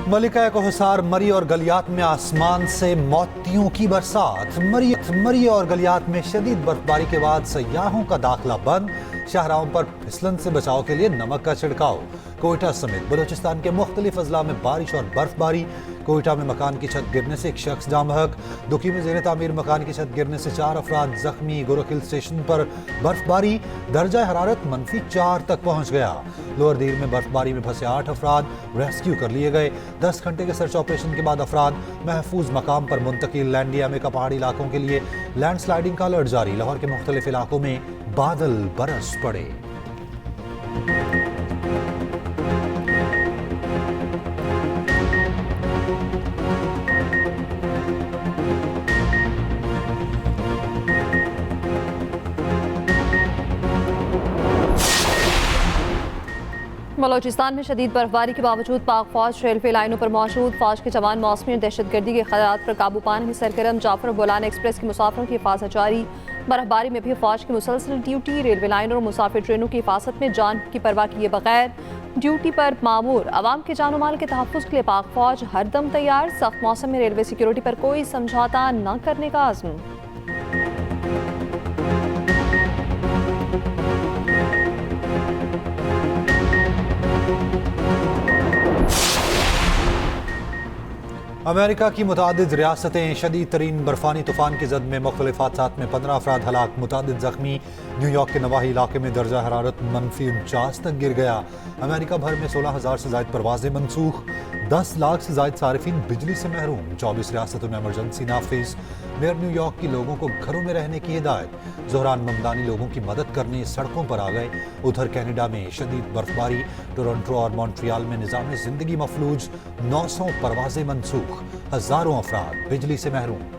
मलिका कोहसार मरी और गलियात में आसमान से मोतियों की बरसात। मरी और गलियात में शदीद बर्फबारी के बाद सयाहों का दाखिला बंद। शाहराहों पर फिसलन से बचाव के लिए नमक का छिड़काव। कोयटा समेत बलूचिस्तान के मुख्तलिफ अजला में बारिश और बर्फबारी। कोयटा में मकान की छत गिरने से एक शख्स जाँ बहक। दुखी में ज़ेर तामीर मकान की छत गिरने से 4 अफराद जख्मी। गुरुक हिल स्टेशन पर बर्फबारी, दर्जा हरारत -4 तक पहुंच गया। लोअर दीर में बर्फबारी में फंसे 8 अफराद रेस्क्यू कर लिए गए। 10 घंटे के सर्च ऑपरेशन के बाद अफराद महफूज मकाम पर मुंतकिल। लैंडिया में का पहाड़ी इलाकों के लिए लैंडस्लाइडिंग का अलर्ट जारी। लाहौर के मुख्तलिफ इलाकों में बादल बरस पड़े। बलोचिस्तान में शदीद बर्फबारी के बावजूद पाक फौज रेलवे लाइनों पर मौजूद। फौज के जवान मौसमी दहशतगर्दी के खतरात पर काबू पाने में सरगर्म। जाफर बोलान एक्सप्रेस के मुसाफिरों की हिफाजत जारी। बर्फबारी में भी फौज की मुसलसल ड्यूटी। रेलवे लाइनों और मुसाफिर ट्रेनों की हिफाजत में जान की परवाह किए बगैर ड्यूटी पर मामूर। अवाम के जानो माल के तहफ़्फ़ुज़ के लिए पाक फौज हरदम तैयार। सख्त मौसम में रेलवे सिक्योरिटी पर कोई समझौता न करने का आज़म। अमेरिका की मुतादिद रियासतें शदीद तरीन बर्फानी तूफान की जद में मुख्तलिफ हादसात में 15 अफराद हलाक, मुतादिद जख्मी। न्यूयॉर्क के नवाही इलाके में दर्जा हरारत -49 तक गिर गया। अमेरिका भर में 16,000 से ज़ायद परवाजें मनसूख। 10 लाख से ज़ायद सारिफिन बिजली से महरूम। 24 रियासतों में इमरजेंसी नाफिज। मेयर न्यूयॉर्क की लोगों को घरों में रहने की हिदायत। ज़ोहरान ममदानी लोगों की मदद करने सड़कों पर आ गए। उधर कैनेडा में शदीद बर्फबारी। टोरंटो और मॉन्ट्रियल में निज़ाम ज़िंदगी मफलूज। 900 परवाजें मनसूख। हज़ारों अफराद बिजली से महरूम।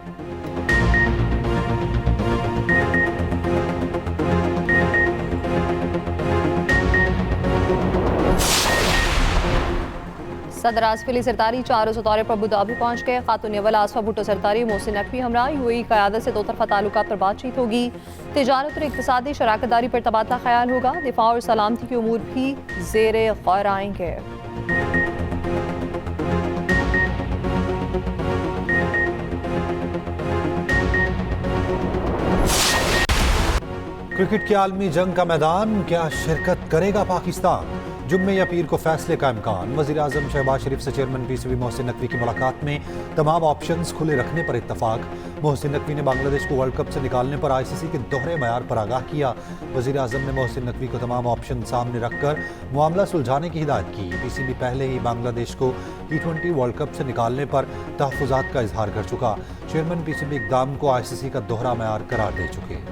सदर आसिफ अली सरतारी 4 रोज़ा दौरे पर अबूधाबी पहुंच गए। खातून अव्वल आसफा भुट्टो सरतारी मोहसिन नकवी हमरा यूएई क़यादत से 2 तरफ़ा ताल्लुकात पर बातचीत होगी। तिजारत और इक़्तिसादी शराकतदारी पर तबादला ख्याल होगा। दिफा और सलामती के उमूर भी ज़ेरे गौर आएंगे। क्रिकेट की आलमी जंग का मैदान, क्या शिरकत करेगा पाकिस्तान? जुम्मे या पीर को फैसले का इम्कान। वज़ीर आज़म शहबाज शरीफ से चेयरमैन पीसीबी मोहसिन नकवी की मुलाकात में तमाम ऑप्शंस खुले रखने पर इत्तफाक। मोहसिन नकवी ने बांग्लादेश को वर्ल्ड कप से निकालने पर आईसीसी के दोहरे मयार पर आगाह किया। वज़ीर आज़म ने मोहसिन नकवी को तमाम ऑप्शन सामने रखकर मामला सुलझाने की हिदायत की। पीसीबी पहले ही बांग्लादेश को T20 वर्ल्ड कप से निकालने पर तहफ़्फ़ुज़ात का इजहार कर चुका। चेयरमैन पीसीबी इक़दाम को आईसीसी का दोहरा मयार करार दे चुके।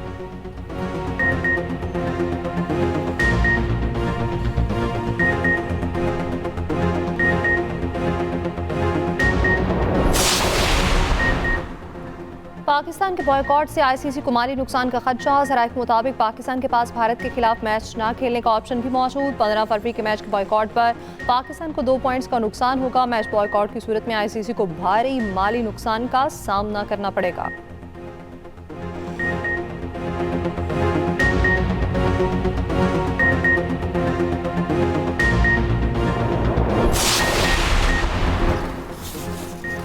पाकिस्तान के बॉयकॉट से आईसीसी को माली नुकसान का खदशा। ज़राए के मुताबिक पाकिस्तान के पास भारत के खिलाफ मैच न खेलने का ऑप्शन भी मौजूद। 15 फरवरी के मैच के बॉयकॉट पर पाकिस्तान को 2 पॉइंट्स का नुकसान होगा। मैच बॉयकॉट की सूरत में आईसीसी को भारी माली नुकसान का सामना करना पड़ेगा।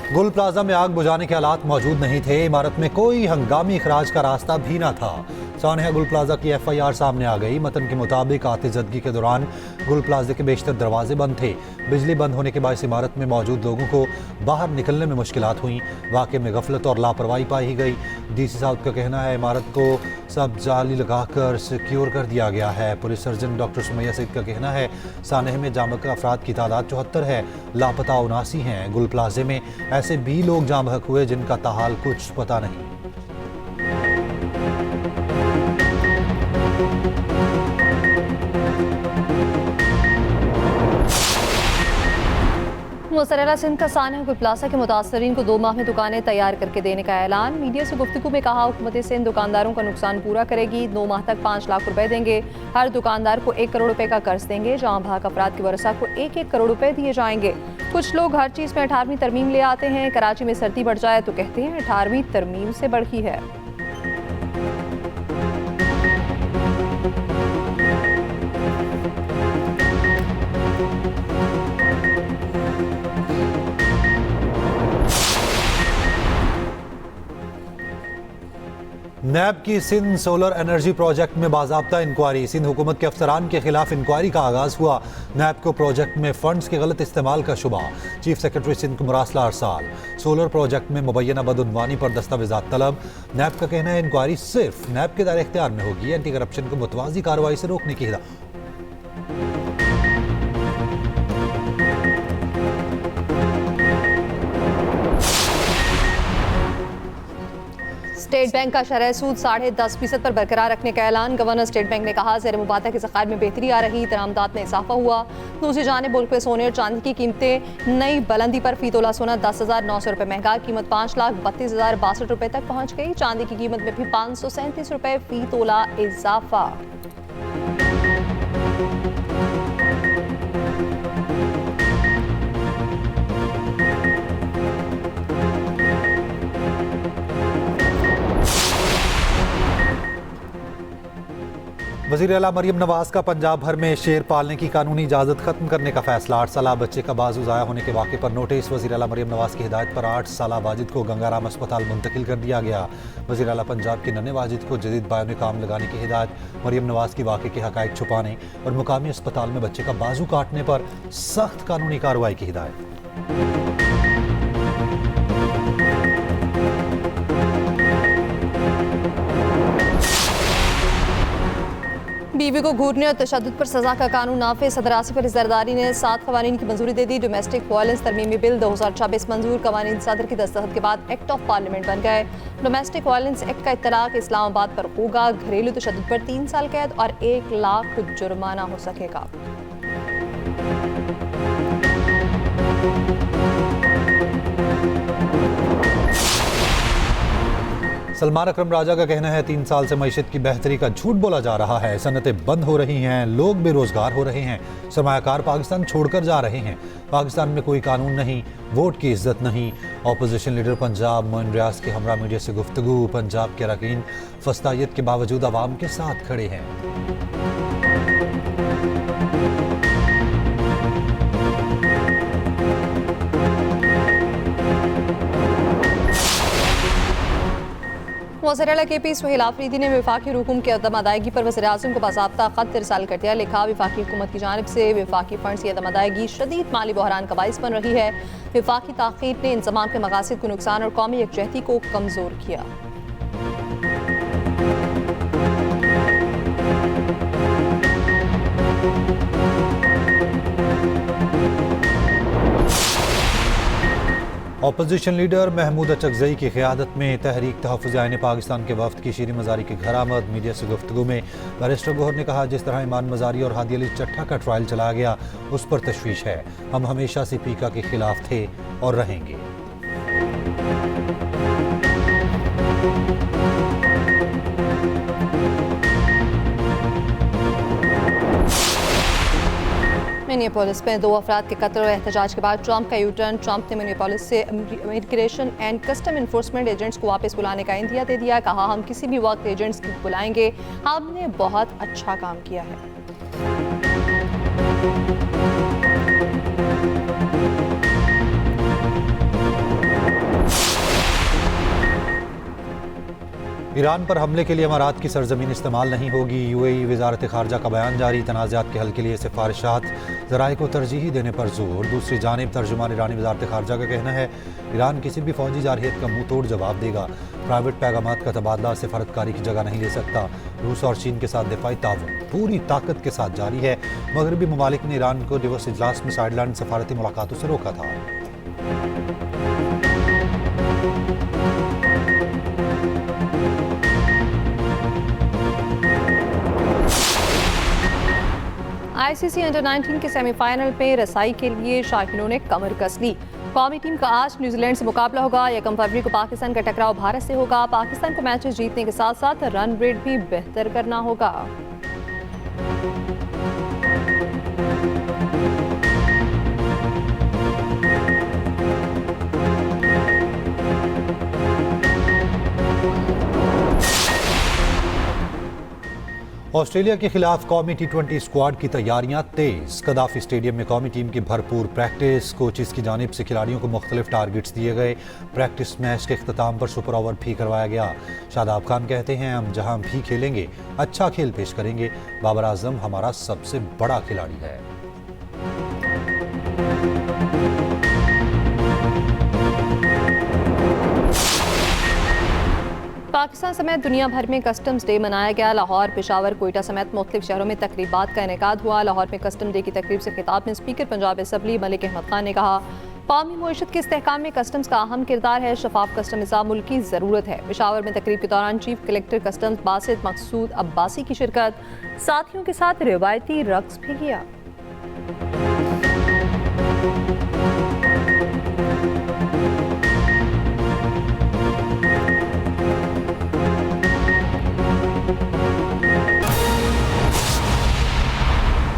गुल प्लाजा में आग बुझाने के हालात मौजूद नहीं थे। इमारत में कोई हंगामी इखराज का रास्ता भी न था। सानहा गुल प्लाजा की FIR सामने आ गई। मतन के मुताबिक आतिशज़दगी के दौरान गुल प्लाजे के बेशतर दरवाजे बंद थे। बिजली बंद होने के बायस इमारत में मौजूद लोगों को बाहर निकलने में मुश्किलात हुई। वाक़े में गफलत और लापरवाही पाई गई। DC साहब का कहना है इमारत को सब जाली लगाकर सिक्योर कर दिया गया है। Police surgeon doctor Sumaiya Saeed का कहना है सानहे में जाम बहक अफराद की तादाद 74 है। लापता 79 हैं। गुल प्लाजे में ऐसे भी लोग जाम बहक हुए जिनका ताहाल कुछ पता नहीं। मुसर्रह सिंध का सानहा गुल प्लाजा के मुतासरीन को 2 माह में दुकानें तैयार करके देने का ऐलान। मीडिया से गुफ्तगू में कहा हुकूमत सिंध दुकानदारों का नुकसान पूरा करेगी। 2 माह तक 5 लाख रुपए देंगे। हर दुकानदार को 1 करोड़ रुपए का कर्ज देंगे। जहाँ भाग अफराद के वरसा को 1-1 करोड़ रुपए दिए जाएंगे। कुछ लोग हर चीज़ में 18वीं तरमीम ले आते हैं। कराची में सर्दी बढ़ जाए तो कहते हैं 18वीं तरमीम से बढ़ी है। नैब की सिंध सोलर एनर्जी प्रोजेक्ट में बाज़ाब्ता इंक्वायरी। सिंध हुकूमत के अफसरान के खिलाफ इंक्वायरी का आगाज हुआ। नैब को प्रोजेक्ट में फंड्स के गलत इस्तेमाल का शुबा। चीफ सेक्रेटरी सिंध को मुरासला अरसाल। सोलर प्रोजेक्ट में मुबैना बदउनवानी पर दस्तावेजात तलब। नैब का कहना है इंक्वायरी सिर्फ नैब के दायरे इख्तियार में होगी। एंटी करप्शन को मुतवाज़ी कार्रवाई से रोकने की हिदायत। स्टेट बैंक का शरह सूद 10.5% पर बरकरार रखने का ऐलान। गवर्नर स्टेट बैंक ने कहा ज़ेर मुबादा के ज़खायर में बेहतरी आ रही, दरामदात में इजाफा हुआ। दूसरी जानिब मुल्क में सोने और चांदी की कीमतें नई बुलंदी पर। फी तोला सोना 10,900 रुपये महंगा, कीमत 5,32,062 रुपये तक पहुँच गई। चांदी की कीमत में भी 537 रुपये फी तोला इजाफा। वज़ीर आला मरियम नवाज का पंजाब भर में शेर पालने की कानूनी इजाज़त खत्म करने का फैसला। 8 साल बच्चे का बाजू ज़ाया होने के वाक़े पर नोटिस। वज़ीर आला मरियम नवाज की हिदायत पर 8 साल वाजिद को गंगाराम अस्पताल मुंतकिल कर दिया गया। वज़ीर आला पंजाब के नन्हे वाजिद को जदीद बायोनिक आर्म लगाने की हिदायत। मरियम नवाज की वाक़े के हक़ाइक़ छुपाने और मुकामी अस्पताल में बच्चे का बाजू काटने पर सख्त कानूनी कार्रवाई की हिदायत। बीवी को घूरने और तशद्दुद पर सजा का कानून नाफिज। सदर आसिफ अली जरदारी ने 7 कवानीन की मंजूरी दे दी। डोमेस्टिक वायलेंस तरमीमी बिल 2026 मंजूर। कवानीन सदर की दस्तखत के बाद एक्ट ऑफ पार्लियामेंट बन गए। डोमेस्टिक वायलेंस एक्ट का इत्तलाक इस्लामाबाद पर होगा। घरेलू तशद्दुद पर 3 साल कैद और 1 लाख जुर्माना हो सकेगा। सलमान अकरम राजा का कहना है 3 साल से मईशत की बेहतरी का झूठ बोला जा रहा है। सनतें बंद हो रही हैं, लोग बेरोजगार हो रहे हैं, सरमायाकार पाकिस्तान छोड़कर जा रहे हैं। पाकिस्तान में कोई कानून नहीं, वोट की इज्जत नहीं। अपोजिशन लीडर पंजाब मोइन रियाज की हमरा मीडिया से गुफ्तगू। पंजाब के अरकान फस्तायत के बावजूद आवाम के साथ खड़े हैं। वज़ीर आला के पी सुहेल आफरीदी ने वफाकी हुकूम की अदम अदायगी पर वज़ीर आज़म को बाज़ाब्ता ख़त इरसाल कर दिया। लिखा, वफाकी हुकूमत की जानिब से वफाकी फंड्स की अदम अदायगी शदीद माली बहरान का बाइस बन रही है। वफाकी ताख़ीर ने इंतज़ाम के मकासद को नुकसान और कौमी यकजहती को कमज़ोर किया। अपोजिशन लीडर महमूद अचकज़ई की क़यादत में तहरीक तहफ़्फ़ुज़ आईन पाकिस्तान के वफ़द की शीरी मज़ारी के घर आमद। मीडिया से गुफ्तगू में बैरिस्टर गौहर ने कहा, जिस तरह ईमान मज़ारी और हादी अली चट्टा का ट्रायल चलाया गया उस पर तशवीश है। हम हमेशा से पीका के खिलाफ थे और रहेंगे। मिनियापोलिस में 2 अफराद के कत्ल और एहतजाज के बाद ट्रंप का यूटर्न। ट्रंप ने मिनियापोलिस से immigration and custom enforcement agents को वापस बुलाने का इंदिया दे दिया। कहा, हम किसी भी वक्त एजेंट्स को बुलाएंगे, हमने बहुत अच्छा काम किया है। ईरान पर हमले के लिए अमारात की सरजमीन इस्तेमाल नहीं होगी। यूएई वजारत खारजा का बयान जारी। तनाज़ात के हल के लिए सिफारिशात ज़राए को तरजीही देने पर जोर। दूसरी जानिब तर्जुमान ईरानी वजारत खारजा का कहना है ईरान किसी भी फौजी जारहियत का मुंह तोड़ जवाब देगा। प्राइवेट पैगामात का तबादला सिफारतकारी की जगह नहीं ले सकता। रूस और चीन के साथ दिफाई ताउन पूरी ताकत के साथ जारी है। मगरबी ममालिक ने ईरान को दिवस इजलास में साइडलैंड सफारती मुलाकातों से रोका था। आईसीसी अंडर 19 के सेमीफाइनल में रसाई के लिए शाहीनों ने कमर कस ली। कौमी टीम का आज न्यूजीलैंड से मुकाबला होगा। 1 फरवरी को पाकिस्तान का टकराव भारत से होगा। पाकिस्तान को मैचेस जीतने के साथ साथ रन रेट भी बेहतर करना होगा। ऑस्ट्रेलिया के खिलाफ कौमी T20 स्क्वाड की तैयारियां तेज। कदाफी स्टेडियम में कौमी टीम की भरपूर प्रैक्टिस। कोचेस की जानिब से खिलाड़ियों को मुख्तलिफ टारगेट्स दिए गए। प्रैक्टिस मैच के इख्तिताम पर सुपर ओवर भी करवाया गया। शादाब खान कहते हैं, हम जहां भी खेलेंगे अच्छा खेल पेश करेंगे। बाबर आजम हमारा सबसे बड़ा खिलाड़ी है। पाकिस्तान समेत दुनिया भर में कस्टम्स डे मनाया गया। लाहौर, पेशावर, कोयटा समेत मुख्तलिफ शहरों में तकरीबात का इनेकाद हुआ। लाहौर में कस्टम डे की तकरीब से खिताब में स्पीकर पंजाब असम्बली मलिक अहमद खान ने कहा, कौमी मईशत के इस्तेहकाम में कस्टम्स का अहम किरदार है। शफाफ कस्टम निज़ाम मुल्क की ज़रूरत है। पेशावर में तकरीब के दौरान चीफ कलेक्टर कस्टम्स बासित मकसूद अब्बासी की शिरकत। साथियों के साथ रिवायती रक्स भी किया।